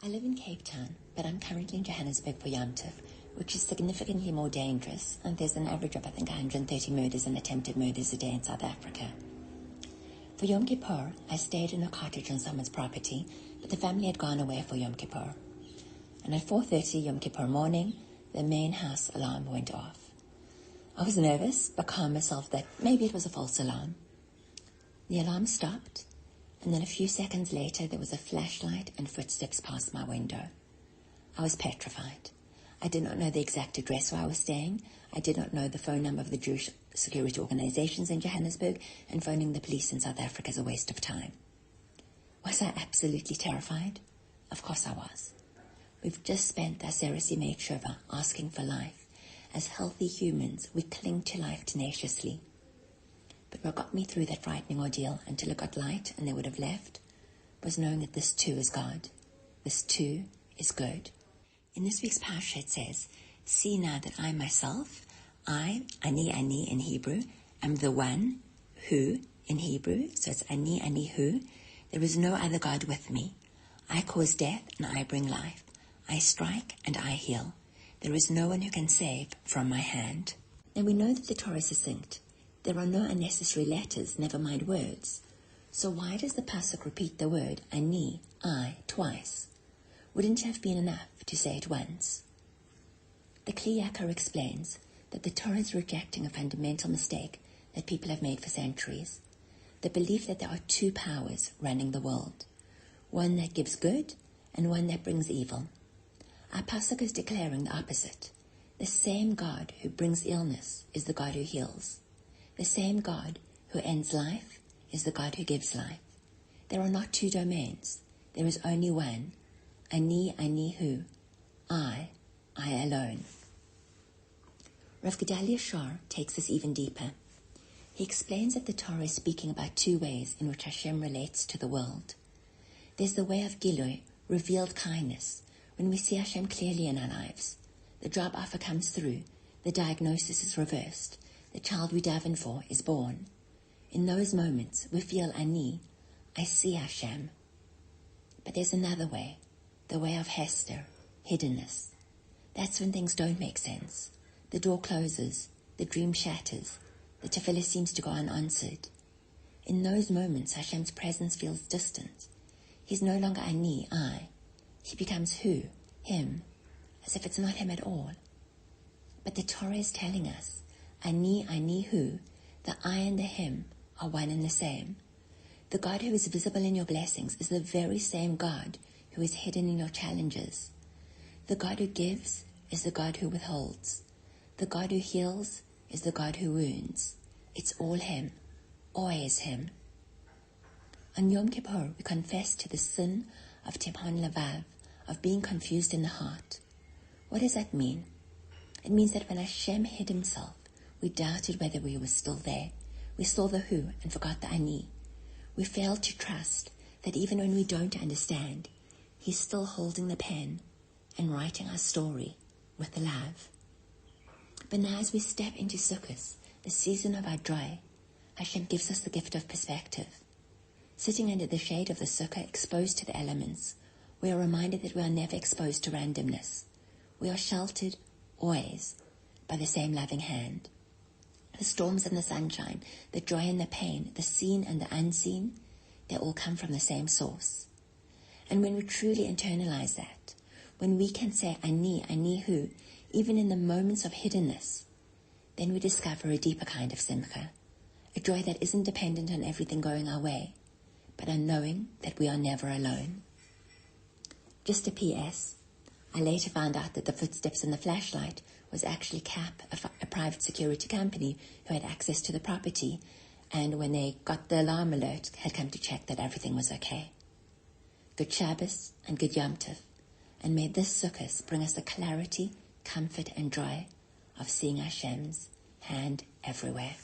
I live in Cape Town, but I'm currently in Johannesburg for Yom Tov, which is significantly more dangerous, and there's an average of, 130 murders and attempted murders a day in South Africa. For Yom Kippur, I stayed in a cottage on someone's property, but the family had gone away for Yom Kippur. And at 4:30 Yom Kippur morning, the main house alarm went off. I was nervous, but calmed myself that maybe it was a false alarm. The alarm stopped, and then a few seconds later, there was a flashlight and footsteps past my window. I was petrified. I did not know the exact address where I was staying. I did not know the phone number of the Jewish security organizations in Johannesburg, and phoning the police in South Africa is a waste of time. Was I absolutely terrified? Of course I was. We've just spent the Aseret Yemei Tshuva asking for life. As healthy humans, we cling to life tenaciously. But what got me through that frightening ordeal until it got light and they would have left was knowing that this too is God. This too is good. In this week's Parsha it says, "See now that I myself, ani in Hebrew, am the one who, in Hebrew, so it's ani hu, there is no other God with me. I cause death and I bring life. I strike and I heal. There is no one who can save from my hand." And we know that the Torah is succinct. There are no unnecessary letters, never mind words. So why does the pasuk repeat the word ani, I, twice? Wouldn't it have been enough to say it once? The Kli Yakar explains that the Torah is rejecting a fundamental mistake that people have made for centuries. The belief that there are two powers running the world, one that gives good and one that brings evil. Our pasuk is declaring the opposite. The same God who brings illness is the God who heals. The same God who ends life is the God who gives life. There are not two domains. There is only one. Ani hu. I alone. Rav Gedalia Shar takes this even deeper. He explains that the Torah is speaking about two ways in which Hashem relates to the world. There's the way of Gilui, revealed kindness, when we see Hashem clearly in our lives. The job offer comes through, the diagnosis is reversed, the child we daven for is born. In those moments, we feel ani, I see Hashem. But there's another way, the way of Hester, hiddenness. That's when things don't make sense. The door closes, the dream shatters, the tefillah seems to go unanswered. In those moments, Hashem's presence feels distant. He's no longer ani, I. He becomes who, him, as if it's not him at all. But the Torah is telling us, ani hu, the I and the him are one and the same. The God who is visible in your blessings is the very same God who is hidden in your challenges. The God who gives is the God who withholds. The God who heals is the God who wounds. It's all him, always him. On Yom Kippur, we confess to the sin of Timhon Levav, of being confused in the heart. What does that mean? It means that when Hashem hid himself, we doubted whether we were still there. We saw the who and forgot the ani. We failed to trust that even when we don't understand, he's still holding the pen and writing our story with the love. But now as we step into Sukkot, the season of our dry, Hashem gives us the gift of perspective. Sitting under the shade of the sukkah, exposed to the elements, we are reminded that we are never exposed to randomness. We are sheltered, always, by the same loving hand. The storms and the sunshine, the joy and the pain, the seen and the unseen, they all come from the same source. And when we truly internalize that, when we can say ani hu, even in the moments of hiddenness, then we discover a deeper kind of simcha, a joy that isn't dependent on everything going our way, but on knowing that we are never alone. Just a P.S. I later found out that the footsteps in the flashlight was actually CAP, a private security company who had access to the property, and when they got the alarm alert, had come to check that everything was okay. Good Shabbos and good Yom Tov, and may this Sukkot bring us the clarity, comfort and joy of seeing Hashem's hand everywhere.